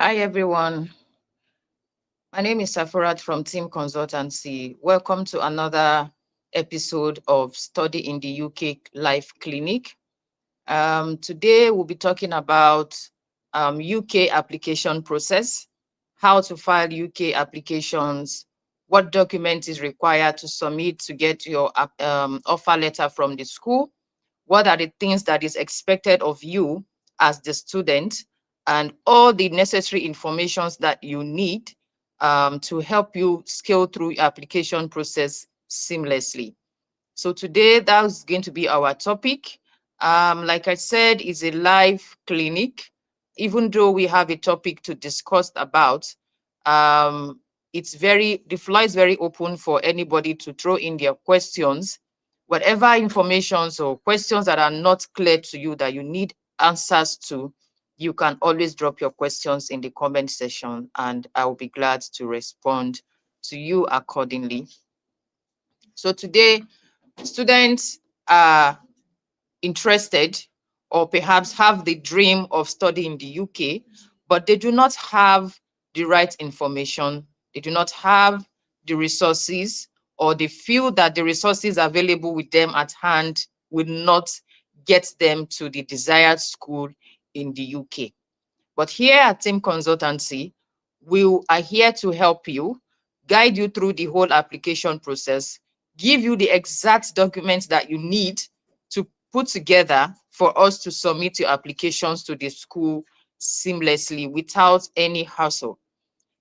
Hi, everyone. My name is Safarat from Team Consultancy. Welcome to another episode of Study in the UK Live Clinic. Today, we'll be talking about UK application process, how to file UK applications, what document is required to submit to get your offer letter from the school, what are the things that is expected of you as the student, and all the necessary informations that you need to help you scale through your application process seamlessly. So today, that's going to be our topic. Like I said, it's a live clinic. Even though we have a topic to discuss about, the floor is very open for anybody to throw in their questions. Whatever information or questions that are not clear to you that you need answers to, you can always drop your questions in the comment section and I will be glad to respond to you accordingly. So today, students are interested or perhaps have the dream of studying in the UK, but they do not have the right information. They do not have the resources, or they feel that the resources available with them at hand will not get them to the desired school in the UK. But here at Team Consultancy, we are here to help you, guide you through the whole application process, give you the exact documents that you need to put together for us to submit your applications to the school seamlessly without any hassle.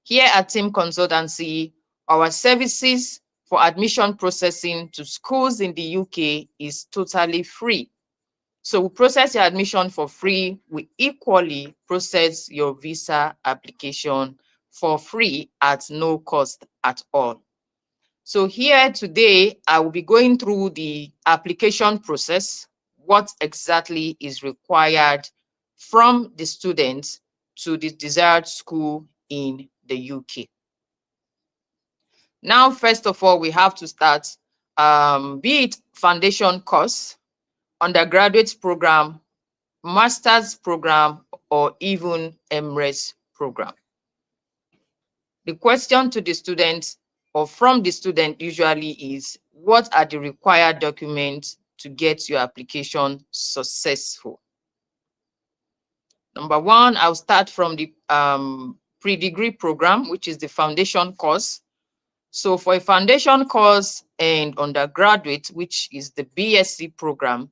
Here at Team Consultancy, our services for admission processing to schools in the UK is totally free. So we process your admission for free. We equally process your visa application for free at no cost at all. So here today, I will be going through the application process, what exactly is required from the students to the desired school in the UK. Now, first of all, we have to start, be it foundation course, undergraduate program, master's program, or even MRes program. The question to the student or from the student usually is, what are the required documents to get your application successful? Number one, I'll start from the pre-degree program, which is the foundation course. So for a foundation course and undergraduate, which is the BSc program,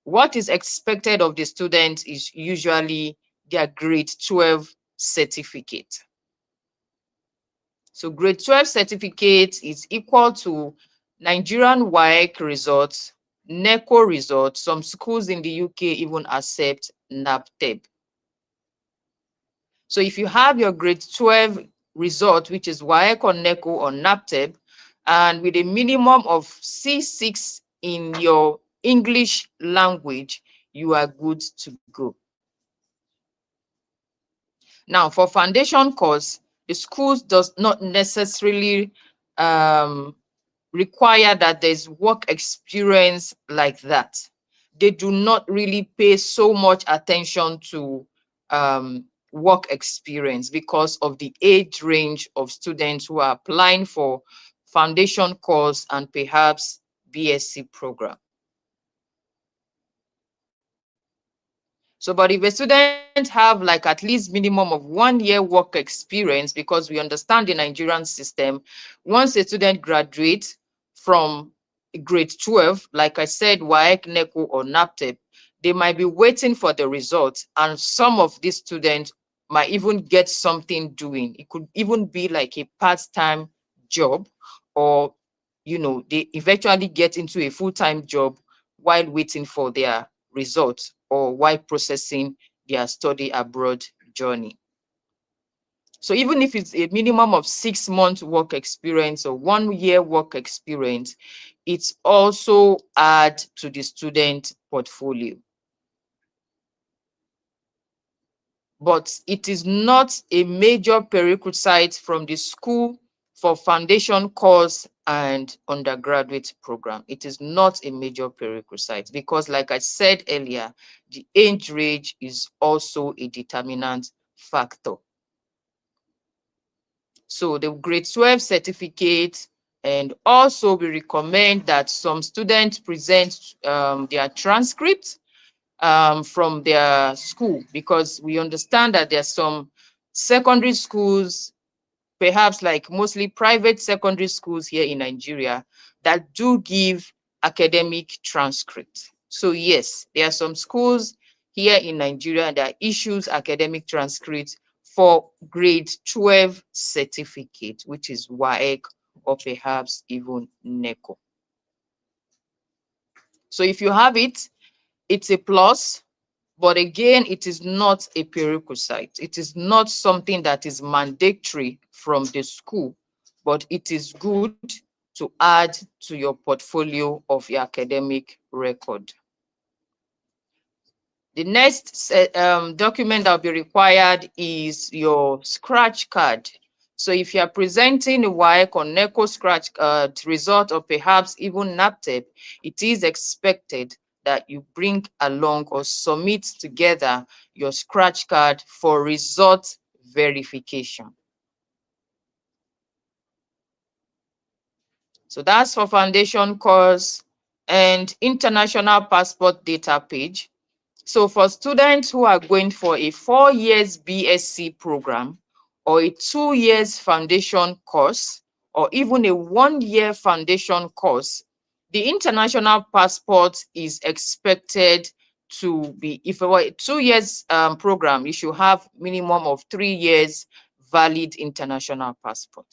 what is expected of the student is usually their grade 12 certificate. So grade 12 certificate is equal to Nigerian WAEC results, NECO results. Some schools in the UK even accept NAPTEB. So if you have your grade 12 result, which is WAEC or NECO or NAPTEB, and with a minimum of C6 in your English language, you are good to go. Now, for foundation course, the schools does not necessarily require that there's work experience like that. They do not really pay so much attention to work experience because of the age range of students who are applying for foundation course and perhaps BSc program. So, but if a student have like at least minimum of 1 year work experience, because we understand the Nigerian system, once a student graduates from grade 12, like I said, WAEC, NECO, or NAPTEB, they might be waiting for the results. And some of these students might even get something doing. It could even be like a part-time job, or, they eventually get into a full-time job while waiting for their results or while processing their study abroad journey. So even if it's a minimum of 6 months work experience or 1 year work experience, it's also add to the student portfolio. But it is not a major prerequisite from the school for foundation course and undergraduate program. It is not a major prerequisite because, like I said earlier, the age range is also a determinant factor. So the grade 12 certificate, and also we recommend that some students present their transcripts from their school, because we understand that there's some secondary schools, perhaps like mostly private secondary schools here in Nigeria, that do give academic transcripts. So yes, there are some schools here in Nigeria that issues academic transcripts for grade 12 certificate, which is WAEC or perhaps even NECO. So if you have it, it's a plus. But again, it is not a prerequisite. It is not something that is mandatory from the school, but it is good to add to your portfolio of your academic record. The next document that will be required is your scratch card. So if you are presenting a WAEC or NECO scratch card result, or perhaps even NAPTEP, it is expected that you bring along or submit together your scratch card for result verification. So that's for foundation course and international passport data page. So for students who are going for a 4 years BSc program, or a 2 years foundation course, or even a 1 year foundation course, the international passport is expected to be, if it were a 2 years program, you should have minimum of 3 years valid international passport.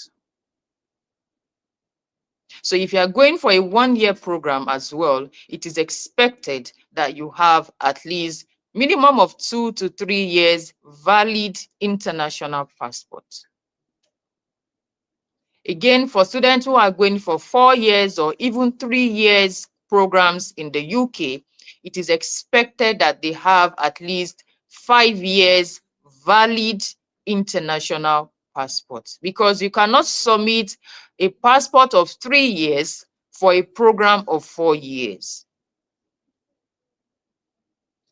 So if you are going for a 1 year program as well, it is expected that you have at least minimum of 2 to 3 years valid international passport. Again, for students who are going for 4 years or even 3 years programs in the UK, it is expected that they have at least 5 years valid international passports, because you cannot submit a passport of 3 years for a program of 4 years.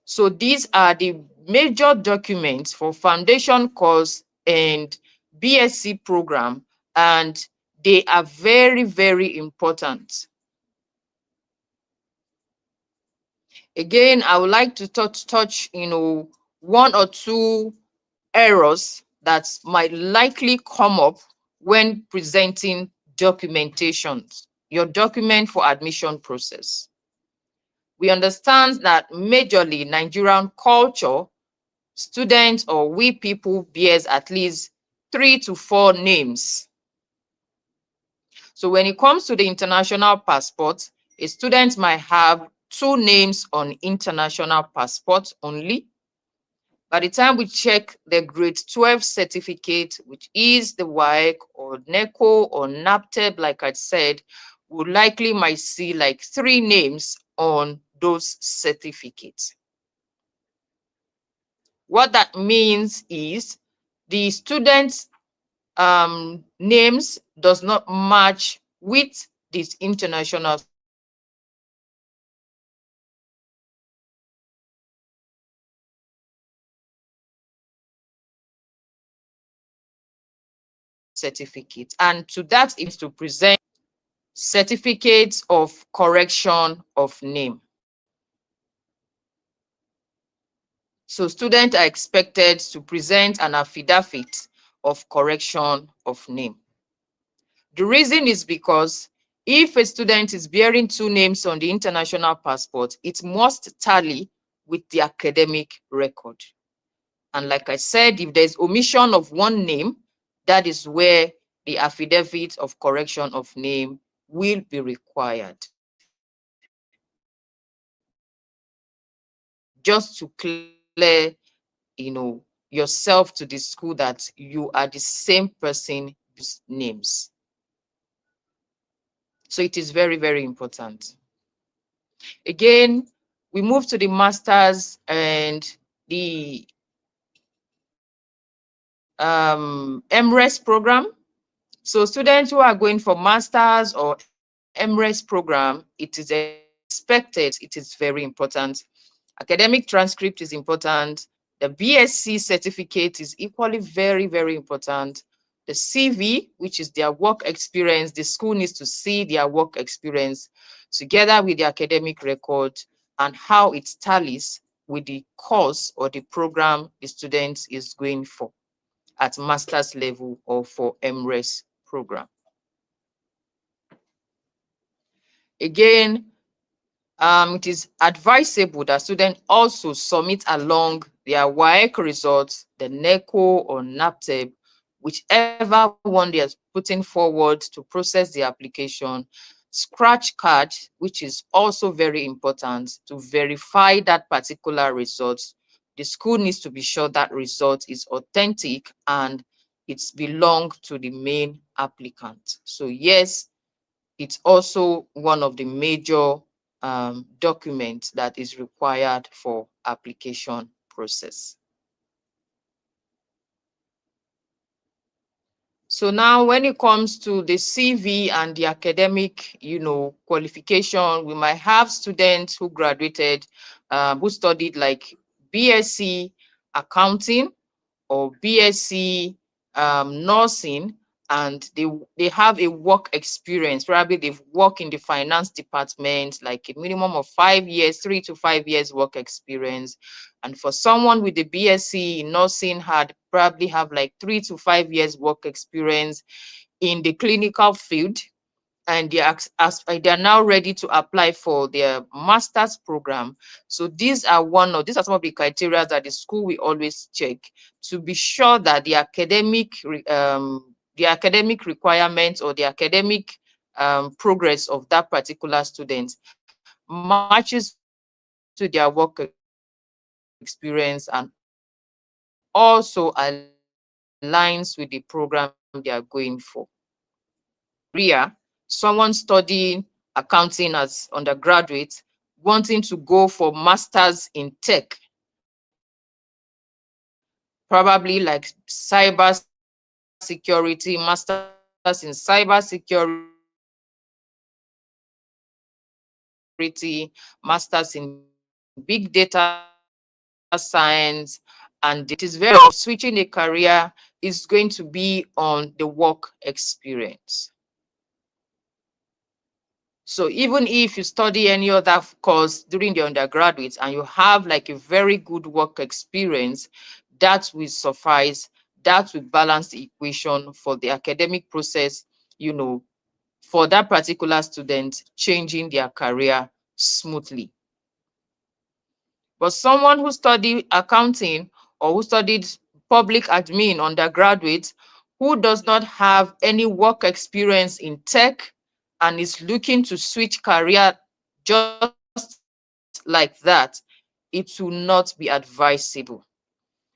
So these are the major documents for foundation course and BSc program, and they are very, very important. Again, I would like to touch, one or two errors that might likely come up when presenting documentations, your document for admission process. We understand that majorly Nigerian culture, students or we people bears at least 3 to 4 names. So when it comes to the international passport, a student might have 2 names on international passport only. By the time we check the grade 12 certificate, which is the WAEC or NECO or NAPTEP, like I said, we likely might see like 3 names on those certificates. What that means is the students' names does not match with this international certificate, and to that is to present certificates of correction of name. So students are expected to present an affidavit of correction of name. The reason is because if a student is bearing 2 names on the international passport, it must tally with the academic record. And like I said, if there's omission of 1 name, that is where the affidavit of correction of name will be required, just to clear, yourself to the school that you are the same person whose names. So it is very, very important. Again, we move to the masters and the MRES program. So students who are going for masters or MRES program, it is expected, it is very important. Academic transcript is important. The BSc certificate is equally very, very important. the CV, which is their work experience. The school needs to see their work experience together with the academic record and how it tallies with the course or the program the student is going for at master's level or for MRes program. Again, it is advisable that students also submit along their WAEC results, the NECO or NAPTEB, whichever one they are putting forward to process the application, scratch card, which is also very important to verify that particular result. The school needs to be sure that result is authentic and it's belong to the main applicant. So yes, it's also one of the major documents that is required for application process. So now when it comes to the CV and the academic, qualification, we might have students who graduated, who studied like BSc accounting or BSc nursing, and they have a work experience. Probably they've worked in the finance department, like a minimum of 5 years, 3 to 5 years work experience. And for someone with the BSc in nursing had probably have like 3 to 5 years work experience in the clinical field, and they are now ready to apply for their master's program. So these are some of the criteria that the school will always check to be sure that the academic requirements or the academic progress of that particular student matches with their work experience and also aligns with the program they are going for. Career, someone studying accounting as undergraduate, wanting to go for masters in tech, probably like cybersecurity, masters in cybersecurity, masters in big data science, and it is very switching a career is going to be on the work experience. So even if you study any other course during the undergraduate and you have like a very good work experience, that will suffice, that will balance the equation for the academic process, for that particular student changing their career smoothly. But someone who studied accounting or who studied public admin undergraduate, who does not have any work experience in tech and is looking to switch career just like that, it will not be advisable,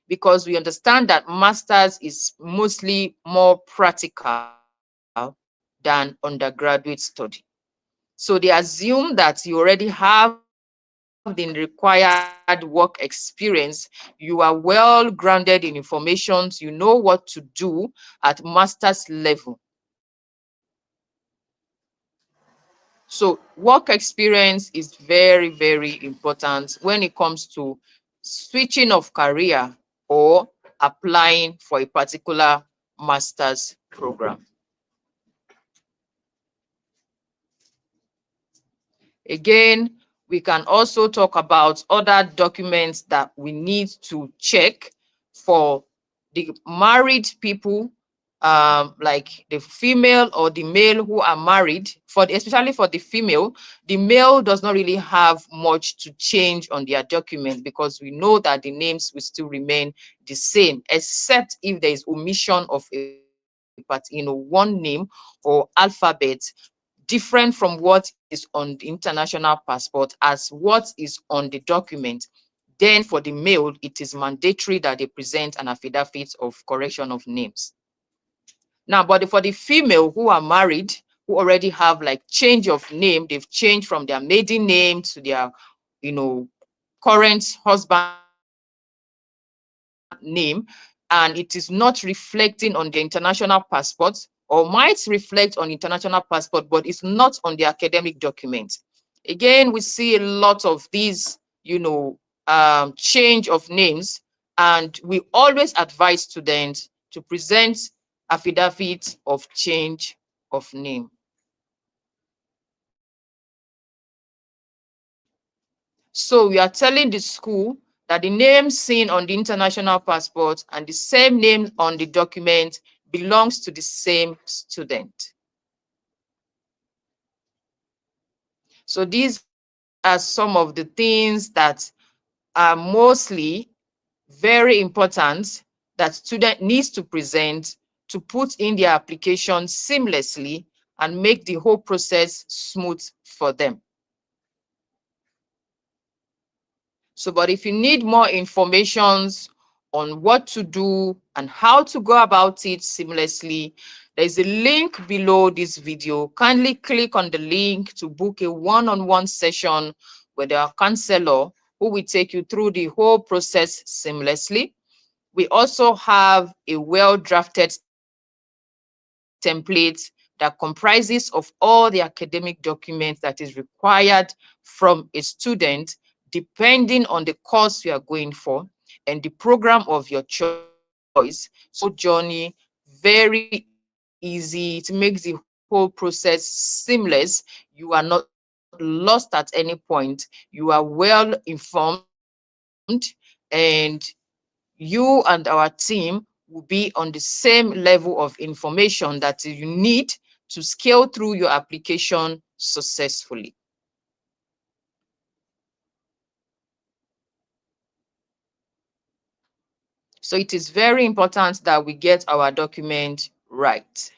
because we understand that master's is mostly more practical than undergraduate study. So they assume that you already have the required work experience, you are well grounded in information, you know what to do at master's level. So work experience is very, very important when it comes to switching of career or applying for a particular master's program. Again, we can also talk about other documents that we need to check for the married people, like the female or the male who are married. Especially for the female, the male does not really have much to change on their document, because we know that the names will still remain the same, except if there is omission of one name or alphabet different from what is on the international passport as what is on the document. Then for the male, it is mandatory that they present an affidavit of correction of names. Now, but for the female who are married, who already have like change of name, they've changed from their maiden name to their, current husband name, and it is not reflecting on the international passport, or might reflect on international passport, but it's not on the academic document. Again, we see a lot of these, change of names, and we always advise students to present affidavit of change of name. So we are telling the school that the name seen on the international passport and the same name on the document belongs to the same student. So these are some of the things that are mostly very important that student needs to present to put in their application seamlessly and make the whole process smooth for them. So, but if you need more information on what to do and how to go about it seamlessly, there's a link below this video. Kindly click on the link to book a one-on-one session with our counselor who will take you through the whole process seamlessly. We also have a well-drafted template that comprises of all the academic documents that is required from a student depending on the course you are going for and the program of your choice. So journey very easy. It makes the whole process seamless. You are not lost at any point. You are well informed, and you and our team will be on the same level of information that you need to scale through your application successfully. So it is very important that we get our document right.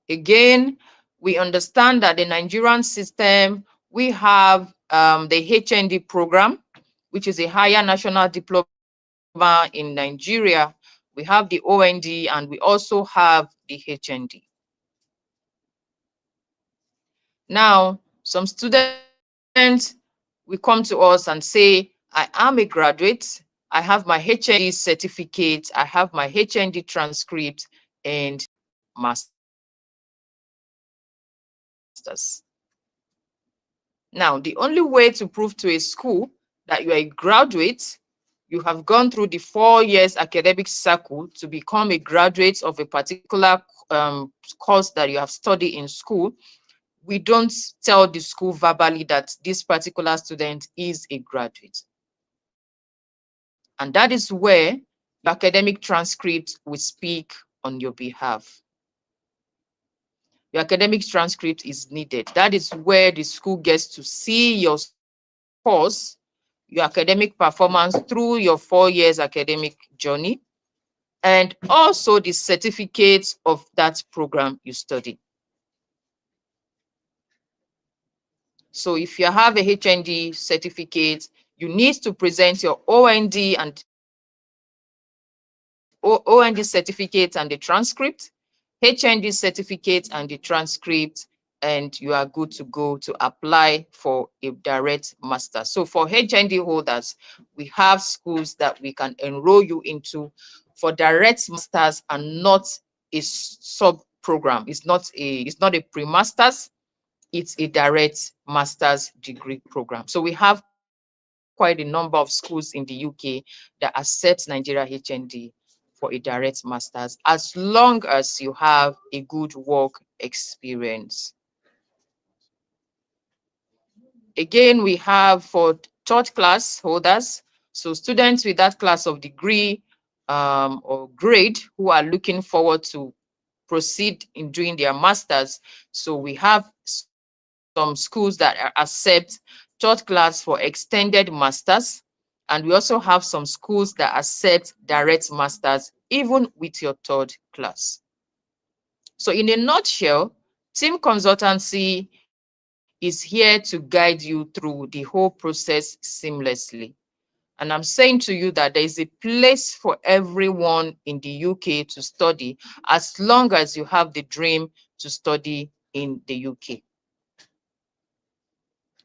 Again, we understand that the Nigerian system, we have the HND program, which is a higher national diploma in Nigeria. We have the OND and we also have the HND. Now, some students will come to us and say, I am a graduate, I have my HND certificate, I have my HND transcript and master's. Now, the only way to prove to a school that you are a graduate, you have gone through the 4 years academic cycle to become a graduate of a particular course that you have studied in school. We don't tell the school verbally that this particular student is a graduate. And that is where the academic transcript will speak on your behalf. Your academic transcript is needed. That is where the school gets to see your course, your academic performance through your 4 years academic journey, and also the certificates of that program you study. So if you have a HND certificate, you need to present your OND certificate and the transcript, HND certificate and the transcript, and you are good to go to apply for a direct master. So for HND holders, we have schools that we can enroll you into for direct masters and not a sub program. It's not a pre-masters, it's a direct master's degree program. So we have quite a number of schools in the UK that accept Nigeria HND for a direct master's, as long as you have a good work experience. Again, we have for third class holders, so students with that class of degree or grade who are looking forward to proceed in doing their masters. So we have some schools that accept third class for extended masters. And we also have some schools that accept direct masters, even with your third class. So in a nutshell, team consultancy is here to guide you through the whole process seamlessly. And I'm saying to you that there is a place for everyone in the UK to study, as long as you have the dream to study in the UK.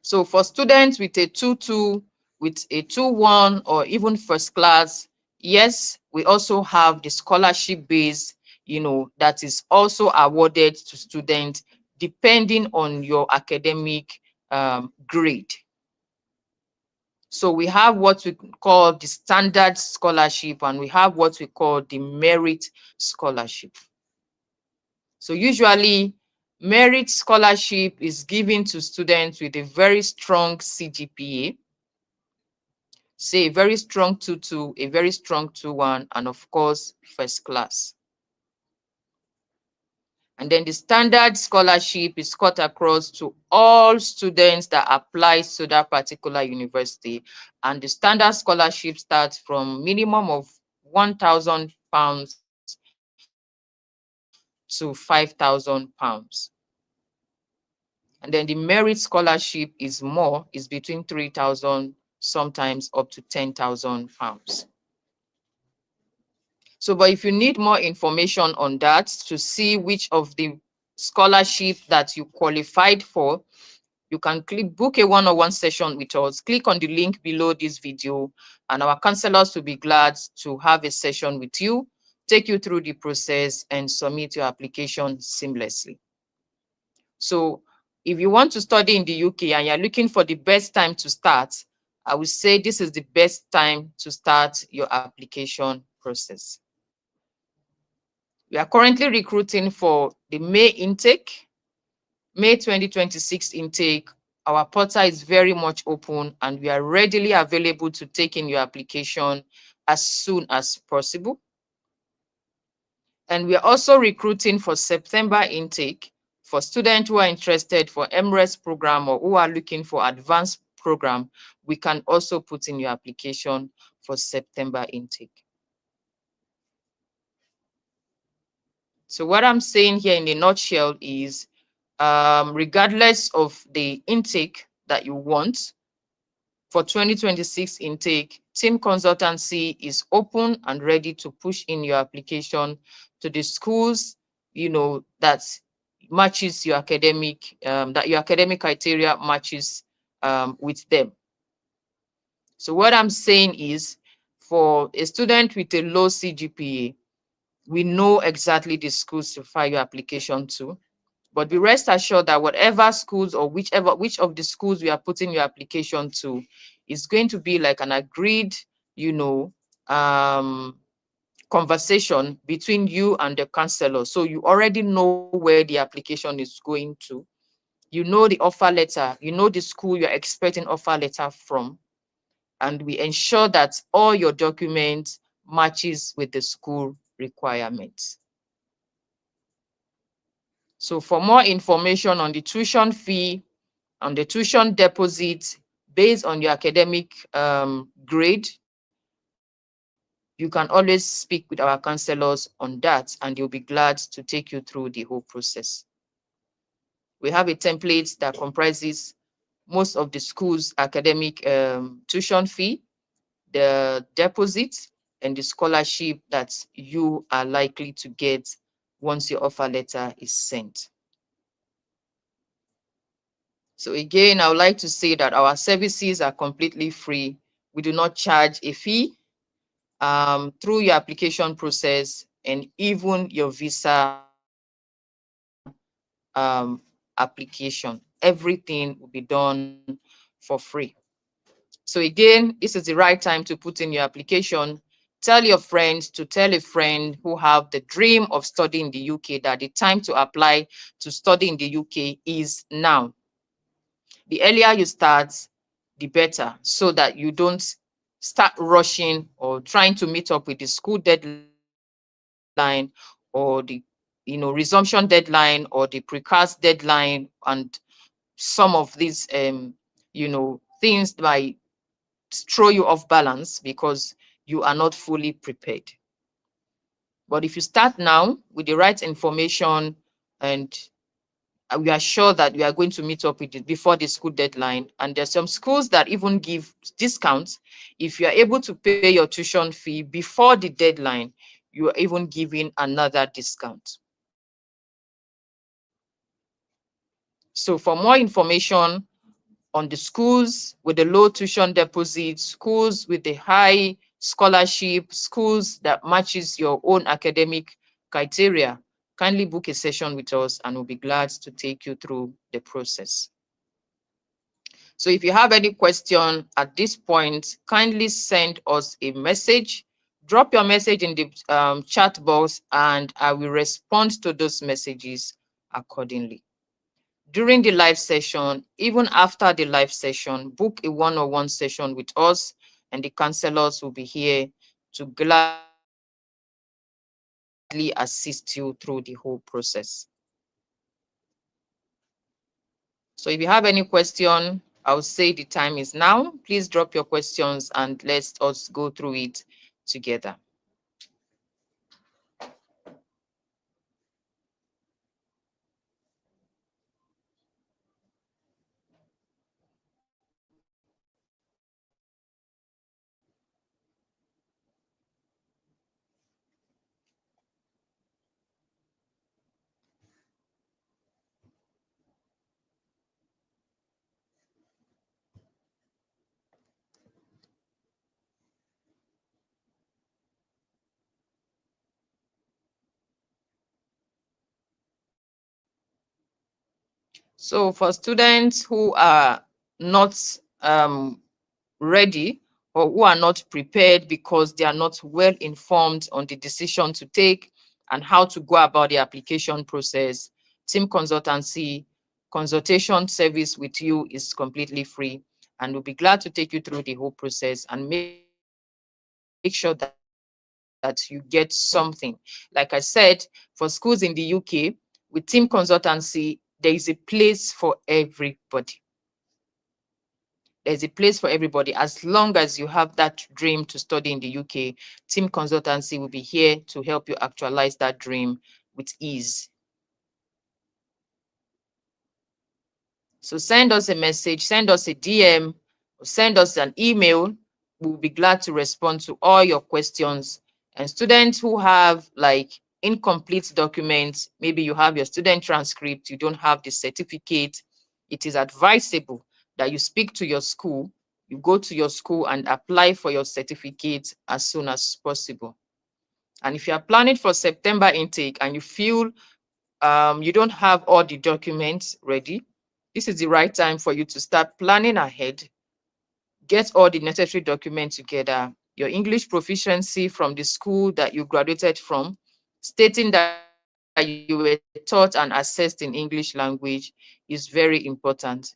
So for students with a 2-2, with a 2-1, or even first class, yes, we also have the scholarship base, that is also awarded to students depending on your academic grade. So we have what we call the standard scholarship, and we have what we call the merit scholarship. So usually, merit scholarship is given to students with a very strong CGPA, say a very strong 2.2, a very strong 2.1, and of course, first class. And then the standard scholarship is cut across to all students that apply to that particular university. And the standard scholarship starts from minimum of £1,000 to £5,000. And then the merit scholarship is more, is between 3,000, sometimes up to £10,000. So, but if you need more information on that to see which of the scholarship that you qualified for, you can click book a one-on-one session with us. Click on the link below this video, and our counselors will be glad to have a session with you, take you through the process, and submit your application seamlessly. So if you want to study in the UK and you're looking for the best time to start, I would say this is the best time to start your application process. We are currently recruiting for the May intake, May 2026 intake. Our portal is very much open and we are readily available to take in your application as soon as possible. And we are also recruiting for September intake for students who are interested for MRES program or who are looking for advanced program. We can also put in your application for September intake. So what I'm saying here in a nutshell is, regardless of the intake that you want for 2026 intake, team consultancy is open and ready to push in your application to the schools, that matches your academic, that your academic criteria matches with them. So what I'm saying is, for a student with a low CGPA, we know exactly the schools to file your application to. But be rest assured that whatever schools or which of the schools we are putting your application to is going to be like an agreed, conversation between you and the counselor. So you already know where the application is going to. You know the offer letter, you know the school you're expecting offer letter from. And we ensure that all your documents matches with the school requirements. So for more information on the tuition fee, on the tuition deposit, based on your academic grade, you can always speak with our counselors on that, and they'll be glad to take you through the whole process. We have a template that comprises most of the school's academic tuition fee, the deposit, and the scholarship that you are likely to get once your offer letter is sent. So again, I would like to say that our services are completely free. We do not charge a fee through your application process and even your visa application. Everything will be done for free. So again, this is the right time to put in your application. Tell your friends to tell a friend who have the dream of studying in the UK that the time to apply to study in the UK is now. The earlier you start, the better, so that you don't start rushing or trying to meet up with the school deadline or the resumption deadline or the precast deadline, and some of these things might throw you off balance because you are not fully prepared. But if you start now with the right information, and we are sure that we are going to meet up with it before the school deadline. And there's some schools that even give discounts. If you are able to pay your tuition fee before the deadline, you are even giving another discount. So for more information on the schools with the low tuition deposit, schools with the high scholarship, schools that matches your own academic criteria, kindly book a session with us and we'll be glad to take you through the process. So if you have any question at this point, kindly send us a message. Drop your message in the chat box and I will respond to those messages accordingly. During the live session, even after the live session, book a one-on-one session with us and the counselors will be here to gladly assist you through the whole process. So if you have any question, I'll say the time is now. Please drop your questions and let us go through it together. So for students who are not ready or who are not prepared because they are not well informed on the decision to take and how to go about the application process, team consultancy consultation service with you is completely free, and we'll be glad to take you through the whole process and make sure that you get something. Like I said, for schools in the UK, with team consultancy, there is a place for everybody. There's a place for everybody. As long as you have that dream to study in the UK, team consultancy will be here to help you actualize that dream with ease. So send us a message, send us a DM, or send us an email. We'll be glad to respond to all your questions. And students who have like incomplete documents, maybe you have your student transcript, you don't have the certificate, it is advisable that you speak to your school, you go to your school and apply for your certificate as soon as possible. And if you are planning for September intake and you feel you don't have all the documents ready, this is the right time for you to start planning ahead. Get all the necessary documents together, your English proficiency from the school that you graduated from, stating that you were taught and assessed in English language is very important.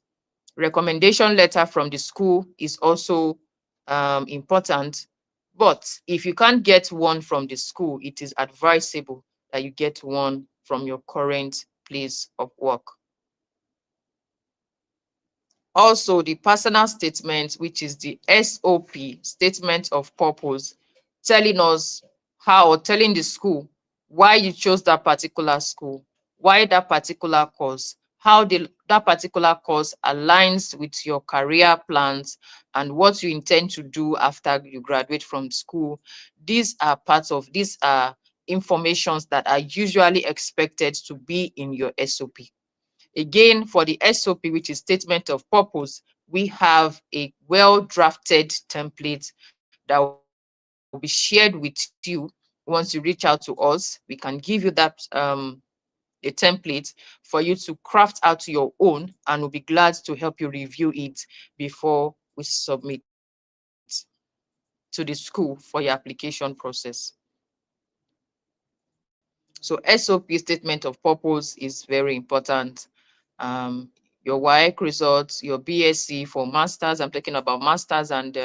Recommendation letter from the school is also important. But if you can't get one from the school, it is advisable that you get one from your current place of work. Also, the personal statement, which is the SOP, statement of purpose, telling us how, or telling the school why you chose that particular school, why that particular course, how that particular course aligns with your career plans and what you intend to do after you graduate from school. These are informations that are usually expected to be in your SOP. Again, for the SOP, which is statement of purpose, we have a well-drafted template that will be shared with you once you reach out to us. We can give you that a template for you to craft out your own, and we'll be glad to help you review it before we submit to the school for your application process. So SOP, statement of purpose, is very important. Your WAEC results, your BSc for masters, I'm talking about masters and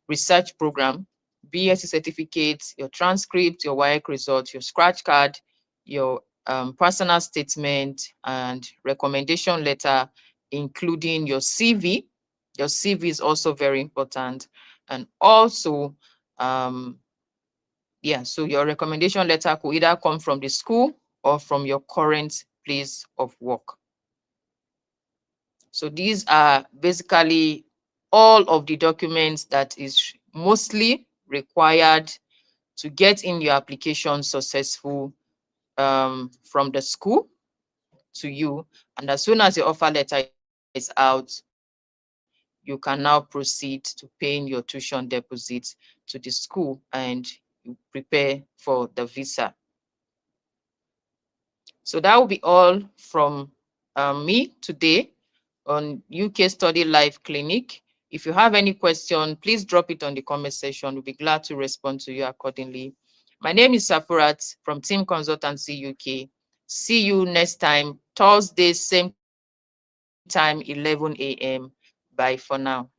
research program, BSc certificates, your transcript, your WAEC results, your scratch card, your personal statement and recommendation letter, including your CV. Your CV is also very important. And also, so your recommendation letter could either come from the school or from your current place of work. So these are basically all of the documents that is mostly required to get in your application successful from the school to you. And as soon as your offer letter is out, you can now proceed to paying your tuition deposit to the school and you prepare for the visa. So that will be all from me today. on UK Study Life Clinic. If you have any question, please drop it on the comment section. We'll be glad to respond to you accordingly. My name is Safurat from Team Consultancy UK. See you next time, Thursday, same time, 11 a.m. Bye for now.